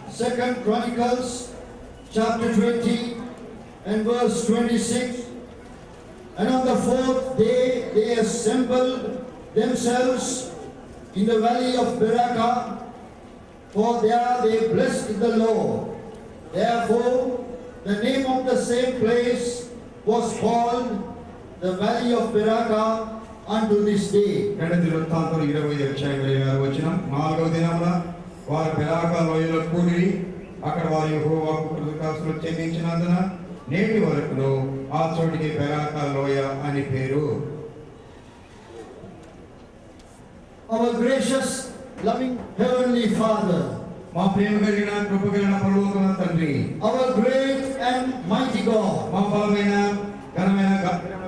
Second Chronicles chapter 20 and verse 26. And on the fourth day they assembled themselves in the valley of Beraka, for there they blessed the Lord. Therefore the name of the same place was called the valley of Beraka unto this day. వారు Beracah లోయలో కూడి అక్కడ వారి యెహోవాకు కృతజ్ఞతాస్తులు చెల్లించినందున నేటి వరకు ఆ చోటికి బెరాకా లోయ అని పేరు. Our gracious loving heavenly Father, మా ప్రేమ కలిగిన కృప కలిగిన పరలోకమైన తండ్రి, our great and mighty God, మా బలమైన ఘనమైన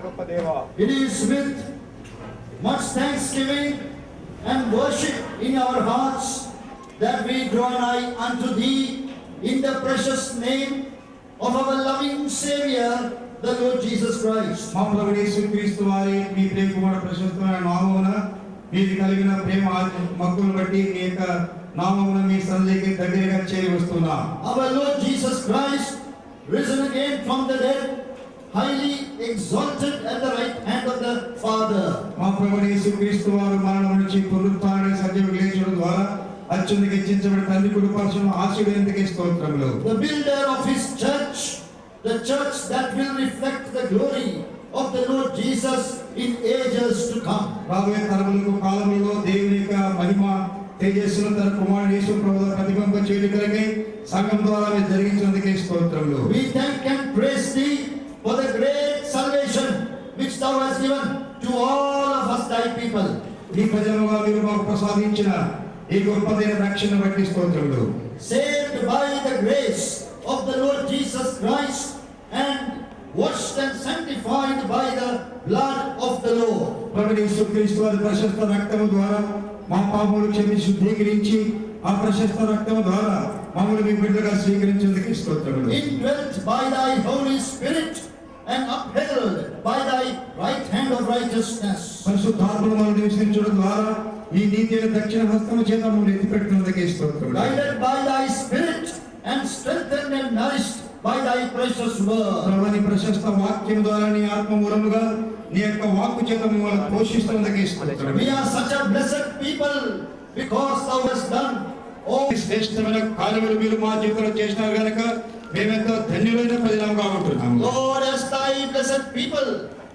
గొప్ప దేవా, it is with much thanksgiving and worship in our hearts that we draw nigh unto thee in the precious name of our loving Savior, the Lord Jesus Christ. మా ప్రభువైన యేసుక్రీస్తు వారి మీ ప్రియ కుమారుడు ప్రశస్తమైన నామమున మీరు కలిగిన ప్రేమ మక్కువను బట్టి మీ యొక్క నామమున మీ సన్నిధికి దగ్గరగా చేరి వస్తున్నాం. Our Lord Jesus Christ, risen again from the dead, highly exalted at the right hand of the Father. మా ప్రభువైన యేసుక్రీస్తు వారు మరణం నుంచి పునరుత్థానమై సజీవ లేచడం ద్వారా అత్యున్నతికి హెచ్చించబడిన తండ్రి కుడి పార్శ్వమున ఆశీర్వదించకే స్తోత్రములు. The builder of his church, the church that will reflect the glory of the Lord Jesus in ages to come. రాబోయే తరములకు కాలములలో దేవుని యొక్క మహిమ తేజస్సును తన కుమారుడు యేసు ప్రభువుతో ప్రతిబింబ చేయడానికి సంఘం ద్వారా జరిగించినందుకే స్తోత్రములు. We thank and praise thee for the great salvation which thou hast given to all of us thy people. నీ ప్రజలుగా మీరు మాకు ప్రసాదించిన ఈ గొప్పదైన రక్షణ బట్టి స్తోత్రములు. Saved by the grace of the Lord Jesus Christ and washed and sanctified by the blood of the Lord. ప్రభువైన యేసుక్రీస్తు వారి ప్రశస్త రక్తము ద్వారా మా పాపములు క్షమించి శుద్ధీకరించి ఆ ప్రశస్త రక్తము ద్వారా మమ్మల్ని మీ బిడ్డలుగా స్వీకరించేందుకు స్తోత్రములు. Indwelt by thy Holy Spirit and upheld by thy right hand of righteousness. పరిశుద్ధాత్మను మనం నివసించడం ద్వారా ఈ నీతిని దక్షిణ హస్తము చేత మమ్మల్ని ఎత్తిపెట్టినందుకే స్తోత్రములు. Guided by thy Spirit and strengthened and nourished by thy precious word. ప్రభువైన ప్రశస్త వాక్యం ద్వారా నీ ఆత్మ మూలముగా నీ యొక్క వాక్కు చేత మమ్మల్ని పోషిస్తున్నందుకే స్తోత్రములు. We are such a blessed people because thou hast done all శ్రేష్టమైన కార్యములు మీరు మా జీవితంలో చేసినారు కనుక మేమెంతో ధన్యులైన ప్రజలంగా ఉంటున్నాము. Lord, as thy blessed people,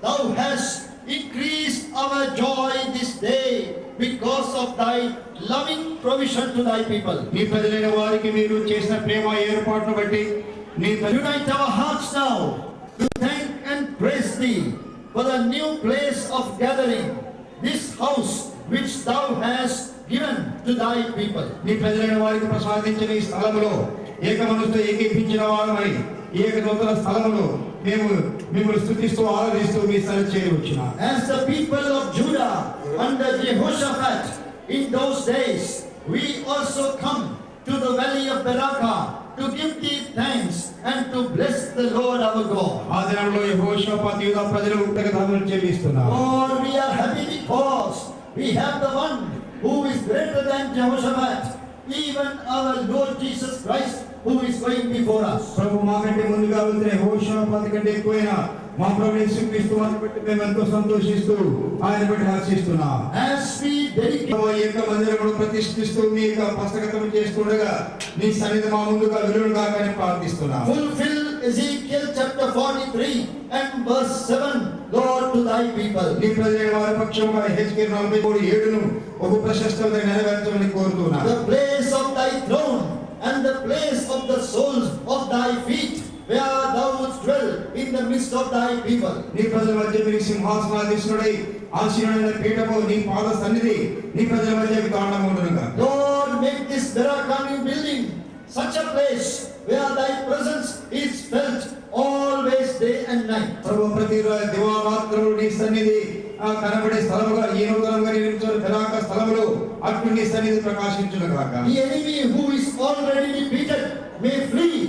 thou hast increased our joy this day because of thy loving provision to thy people. నీ ప్రజలైన వారికి మీరు చేసిన ప్రేమ ఏర్పాటును బట్టి నీ Unite our hearts now to thank and praise thee for the new place of gathering, this house which thou hast given to thy people. నీ ప్రజలైన వారికి ప్రసాదించిన ఈ స్థలములో ఏక మనసుతో ఏకీపించిన వారమై ఏక నూతన స్థలములో మేము మిమ్మల్ని స్తుతిస్తూ ఆరాధిస్తూ మీ సన్నిధికి చేరి వచ్చినాం. As the people of Judah under Jehoshaphat in those days, we also come to the valley of Beraka to give thee thanks and to bless the Lord our God. ఆ దినంలో యెహోషాపాతు యూదా ప్రజలు కృతజ్ఞతలు చెల్లిస్తున్నారు. Lord, we are happy because we have the one who is greater than Jehoshaphat, even our Lord Jesus Christ, who is going before us. ప్రభు మాకంటే ముందుగా వెళ్తున్న యెహోషాపాతు కంటే ఎక్కువైన మా ప్రభువైన యేసుక్రీస్తు వారిని బట్టి మేము ఎంతో సంతోషిస్తూ ఆయన బట్టి హర్షిస్తున్నాం. As we dedicate ఈ యొక్క మందిరమును ప్రతిష్ఠిస్తూ మీ యొక్క హస్తగతం చేస్తుండగా నీ సన్నిధి మా ముందుగా వెలుగుగా కానీ ప్రార్థిస్తున్నాం. fulfill Ezekiel chapter 43 and verse 7, Lord, to thy people. నీ ప్రజలైన వారి పక్షముగా హెజ్కేలు 43:7 ఒక ప్రశస్తత నెరవేర్చమని కోరుతున్నాను. The place of thy throne and the place of the soles of thy feet, where thou wouldst dwell in the midst of thy people. నీ ప్రజల మధ్య మీరు సింహాసనాధీశుడై ఆసీనుడైన పీఠము నీ పాద సన్నిధి నీ ప్రజల మధ్య కారణం ఉండునుగా. Lord, make this Beraka new building such a place where thy presence is felt always day and night. ప్రభు ప్రతి దివారాత్రులు నీ సన్నిధి కనబడే స్థలముగా ఈ నూతనంగా నిర్మించిన బెరాకా స్థలములో అటు నీ సన్నిధి ప్రకాశించును గాక. The enemy who is already defeated may flee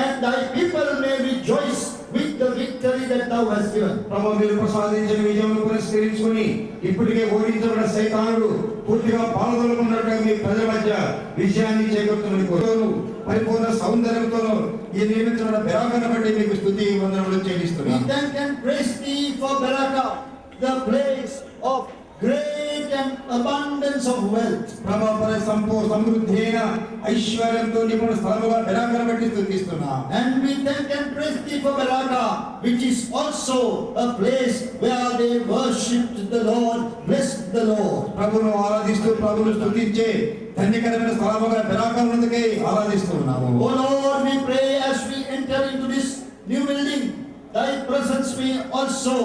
and thy people may rejoice with the victory that thou hast given. ప్రభు మీరు ప్రసాదించిన విజయమును పురస్కరించుకొని ఇప్పటికే ఓడించబడిన సైతానుడు పూర్తిగా పాల్గొనుకున్నట్టుగా మీ ప్రజల మధ్య విజయాన్ని చేకూరుతున్న పరిపూర్ణ సౌందర్యంతో ఈ నిర్మించిన బెరాకను బట్టి మీకు స్తుతి వందనములు We చెల్లిస్తున్నాను. thank and praise thee for Beraka, the place of great and abundance of wealth. ప్రభావ సమృద్ధి అయిన ఐశ్వర్యంతో నిపుణ స్థలముగా బెరాకను బట్టి స్తుతిస్తున్నాం. And we thank and praise thee for Beraka, which is also a place where they worshipped the Lord, blessed the Lord. ప్రభువును ఆరాధిస్తూ ప్రభువును స్తుతించే ధన్యకరమైన స్థలముగా బెరాకనుందుకే ఆరాధిస్తున్నాము. O Lord, we pray as we enter into this new building, thy presence may also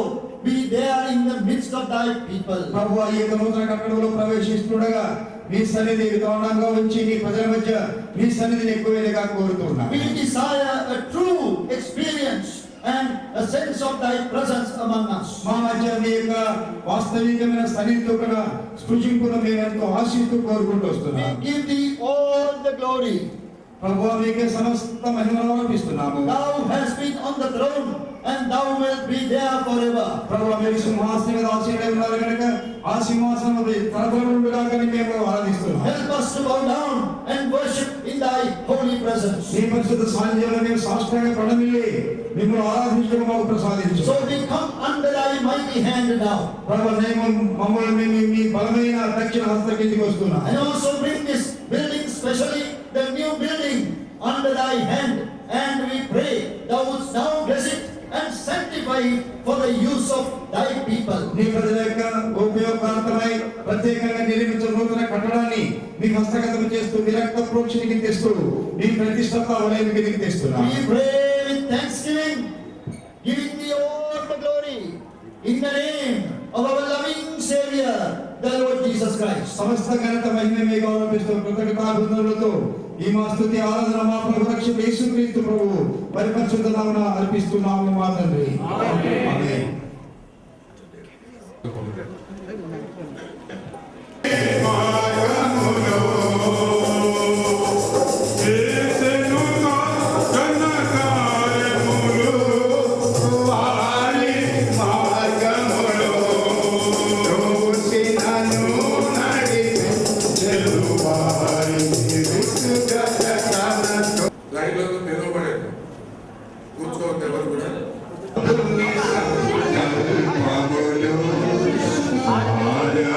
be there in the midst of thy people. ప్రభువా ఈ యొక్క నూతన కట్టడంలో ప్రవేశిస్తుండగా నీ సన్నిధి విధానంగా ఉంచి నీ ప్రజల మధ్య నీ సన్నిధిని ఎక్కువగా కోరుతున్నాను. We desire a true experience and a sense of thy presence among us. మా మధ్య నీ యొక్క వాస్తవికమైన సన్నిధితో కూడా స్పృశింపును మేము ఎంతో ఆశిస్తూ కోరుకుంటూ We వస్తున్నాం. give thee all the glory. ప్రభువా నీకే సమస్త మహిమను అర్పిస్తున్నాము. Thou hast been on the throne and thou wilt be there forever. ప్రభువా మీరు సింహాసనం మీద ఆసీనులై ఉన్నారు కనుక ఆ సింహాసనం తరతరములుగా మేము ఆరాధిస్తున్నాం. Help us to bow down and worship in thy holy presence. నీ పరిశుద్ధ సాన్నిధ్యంలో మేము సాష్టాంగ ప్రణమిల్లి మిమ్మల్ని ఆరాధించడం మాకు ప్రసాదించు. So we come under thy mighty hand now. ప్రభువా మమ్మల్ని మేము మీ బలమైన దక్షిణ హస్త కిందికి వస్తున్నాం. And also bring this building, especially the new building, under thy hand. And we pray thou wouldst now bless it and sanctify it for the use of thy people. నీ ప్రజల యొక్క ఉపయోగార్థమై ప్రత్యేకంగా నిర్మించిన నూతన కట్టడాన్ని మీ హస్తగతం చేస్తూ మీ రక్త ప్రోక్షణకి తెస్తూ మీ ప్రతిష్టత వలయానికి తెస్తున్నాం. We pray with thanksgiving, giving thee all the glory in the name of our loving Savior, the Lord Jesus Christ. సమస్త ఘనత మహిమ మీకు ఆరోపిస్తూ కృతజ్ఞతాభివందనలతో ఈ మా స్తుతి ఆరాధన మా ప్రభు రక్షకుడు యేసుక్రీస్తు ప్రభువు పరిపరిశుద్ధ నామమున అర్పిస్తున్నాము మా తండ్రి. ఆమేన్. లైన్లో నిలబడేది కూర్చోవద్దు ఎవరు కూడా Hallelujah.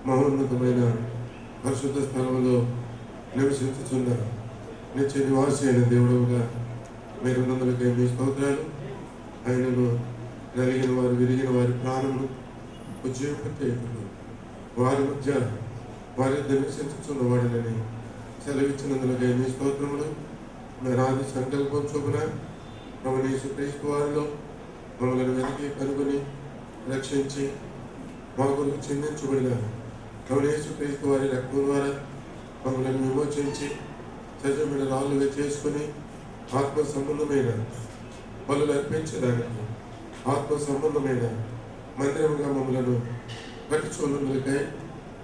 మహోన్నతమైన పరిశుద్ధ స్థలంలో నివసించుచున్న నిత్య నివాసి అయిన దేవుడుగా మీరు నందులకే మీ స్తోత్రాలు. ఆయనను నలిగిన వారు విరిగిన వారి ప్రాణములు ఉజ్జీవింపచేయుటకు వారి మధ్య వారి నివసించుచున్న వాడిని సెలవిచ్చినందులకే మీ స్తోత్రములు. మీరు ఆది సంకల్పం చొప్పున మమ్మల్ని యేసుక్రీస్తు వారిలో మమ్మల్ని వెతికి కనుగొని రక్షించి మా కొరకు చిందించబడిన యేసుక్రీస్తు వారి రక్తం ద్వారా మమ్మల్ని విమోచించి సజమైన రాళ్ళుగా చేసుకుని ఆత్మ సంబంధమైన బలులు అర్పించడానికి ఆత్మ సంబంధమైన మందిరముగా మమ్మలను కట్టుచున్నందులకై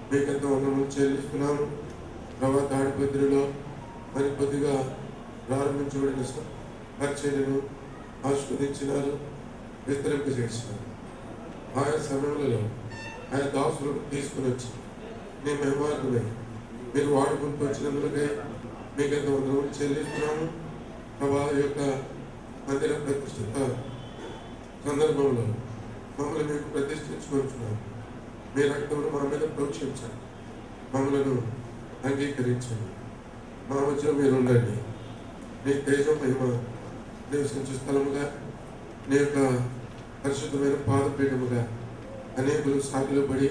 మీకంత వందనములు చెల్లిస్తున్నాము. ప్రభా తాడిపత్రిలో మరి కొద్దిగా ప్రారంభించబడిన పరిచర్యను ఆస్వాదించినారు, విస్తరింప చేసినారు. ఆయా సమయంలో ఆయా దాసులను తీసుకుని వచ్చి నీ మహిమార్గమే మీరు వాడుకుంటూ వచ్చినందులకై మీకంత వందనములు చెల్లిస్తున్నాము. ప్రభా యొక్క మందిర ప్రతిష్ఠిత సందర్భంలో మమ్మల్ని మీకు ప్రతిష్ఠించుకుంటున్నాము. మీ రక్తమును మా మీద ప్రోక్షించండి, మమ్మలను అంగీకరించండి, మా మధ్యలో మీరు ఉండండి. నీ తేజం మహిమ నివసించే స్థలముగా నీ యొక్క పరిశుద్ధమైన పాదపీఠముగా అనేకులు సాగులు పడి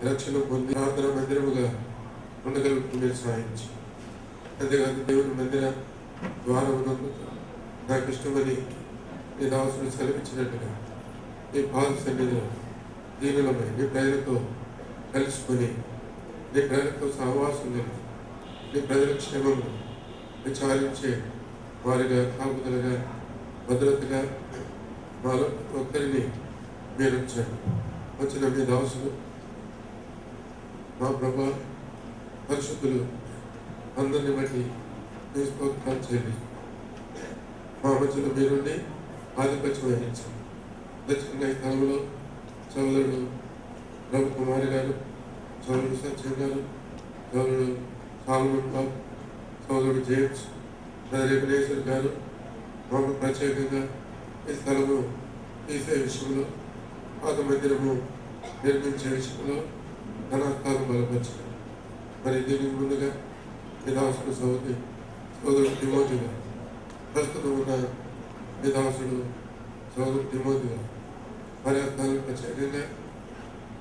రక్షణ పొంది ప్రార్థన మందిరముగా ఉండగలుగుతూ మీరు సాధించి అంతేకాదు దేవుని మందిర ద్వారమునందు నాకు ఇష్టమని నీ దాసులు సెలవిచ్చినట్టుగా నీ పాద సన్నిధిలో దీనులమై నీ ప్రజలతో కలుసుకొని నీ ప్రజలతో సహవాసం కలిగి నీ ప్రజల క్షేమము విచారించే వారిగా కాపుదలుగా భద్రతగా మాలో ఒక్కరిని మీరు వచ్చారు. వచ్చిన మీ దాసులు మా ప్రభా పరిశుద్ధులు అందరిని బట్టి మీ స్తోత్రాలు చేయండి. మా మధ్యలో మీరుండి ఆధిపత్యం వహించండి. దక్షిణ ఈ స్థలంలో సోదరుడు రవి కుమారి గారు, సోదరుడు సత్యం గారు, సోదరుడు సాల్మన్ బాబు, సోదరుడు జేమ్స్, ఎబినేజర్ గారు మాకు ప్రత్యేకంగా ఈ స్థలము తీసే విషయంలో పాత మందిరము నిర్మించే విషయంలో ధనాస్థానం బలపరిచారు. మరి దీనికి ముందుగా విధాసుడు సోదరుడు తిమోతిగా ప్రస్తుతం ఉన్న విధాసుడు సోదరుడు తిమోతిగా మరి ఆ స్థానం ప్రత్యేకంగా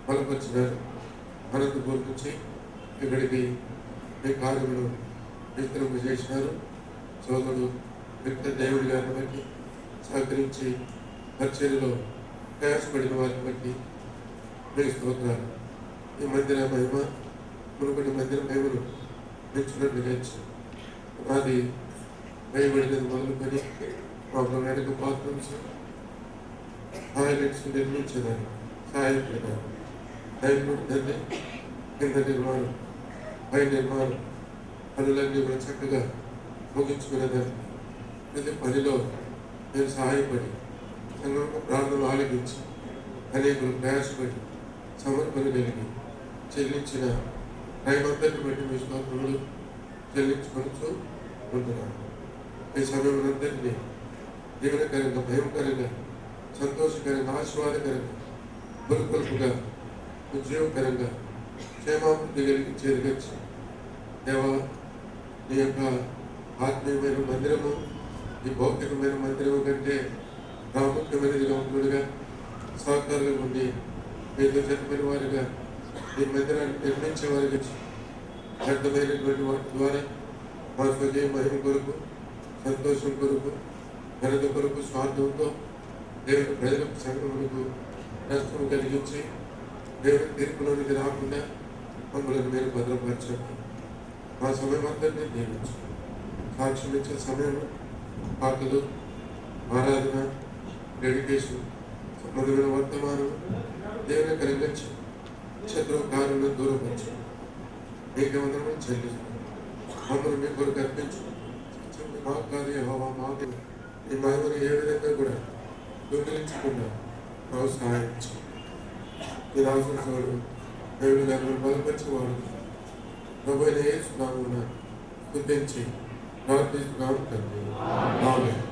బలపరిచినారు. అనంతపూర్ నుంచి ఇక్కడికి ఈ కార్యములు విస్తరింప చేసినారు. సోదరుడు విక్టర్ దేవుడి గారిని బట్టి సహకరించి పరిచర్యలో ప్రయాసపడిన వారిని బట్టి మీకు స్తోత్రాలు. ఈ మందిర మహిమ మునుపటి మందిర మహిమను పెంచినట్లుగా అది వేయబడినది మొదలుకొని మా వెనక బాత్రూమ్స్ టాయిలెట్స్ నిర్మించేదాన్ని సహాయపడినారు. తండ్రి కింద నిర్మాణం పై నిర్మాణం పనులన్నీ కూడా చక్కగా ముగించుకునేదాన్ని ప్రతి పనిలో నేను సహాయపడి సంఘంలో ప్రార్థనలు ఆలకించి అనేకులు ప్రయాసపడి సమర్పణ కలిగి చెల్లించిన రైమంతటిని బట్టి మీ స్తోత్రములు చెల్లించుకొనుచూ ఉంటున్నాను. ఈ సమయమునందరినీ దీవెనకరంగా, భయంకరంగా, సంతోషకరంగా, ఆశీర్వాదకరంగా, బురుకొలుపుగా, ఉద్యోగకరంగా, క్షేమాభివృద్ధి కలిగి చేరుకొచ్చి దేవా నీ యొక్క ఆత్మీయమైన మందిరము ఈ భౌతికమైన మందిరము కంటే ప్రాముఖ్యమైనదిగా ఉంటుండగా సహకారులు ఉండి మీతో చెప్పిన వారిగా ఈ మందిరాన్ని నిర్మించే వారికి వ్యర్థమైనటువంటి వాటి ద్వారా మా స్వజీవ మహిమ కొరకు, సంతోషం కొరకు, ఘనత కొరకు, స్వార్థంతో దేవుని ప్రజలకు సంఘములకు నష్టం కలిగించి దేవుని తీర్పులోనికి రాకుండా మమ్మల్ని మీరు భద్రపరచండి. మా సమయం అంతటినీ దీవించు. సాక్ష్యం ఇచ్చే సమయం, పాటలు, ఆరాధన, డెడికేషన్, సంబంధమైన వర్తమానం దేవుని కలిగించి శత్రువు కారులను దూరపరచు. మీకే వందనములు చెల్లిస్తాం. మమ్మల్ని మీ కొరకు అర్పించు. మాకు కాదు యెహోవా, మాకు ఈ మహిమను ఏ విధంగా కూడా దొంగిలించకుండా మాకు సహాయించు. ఈ రాజుడు దేవుని గారిని బలపరిచేవాడు ప్రభువైన యేసు నామమున స్తుతించి ప్రార్థిస్తున్నాము తండ్రి. ఆమేన్.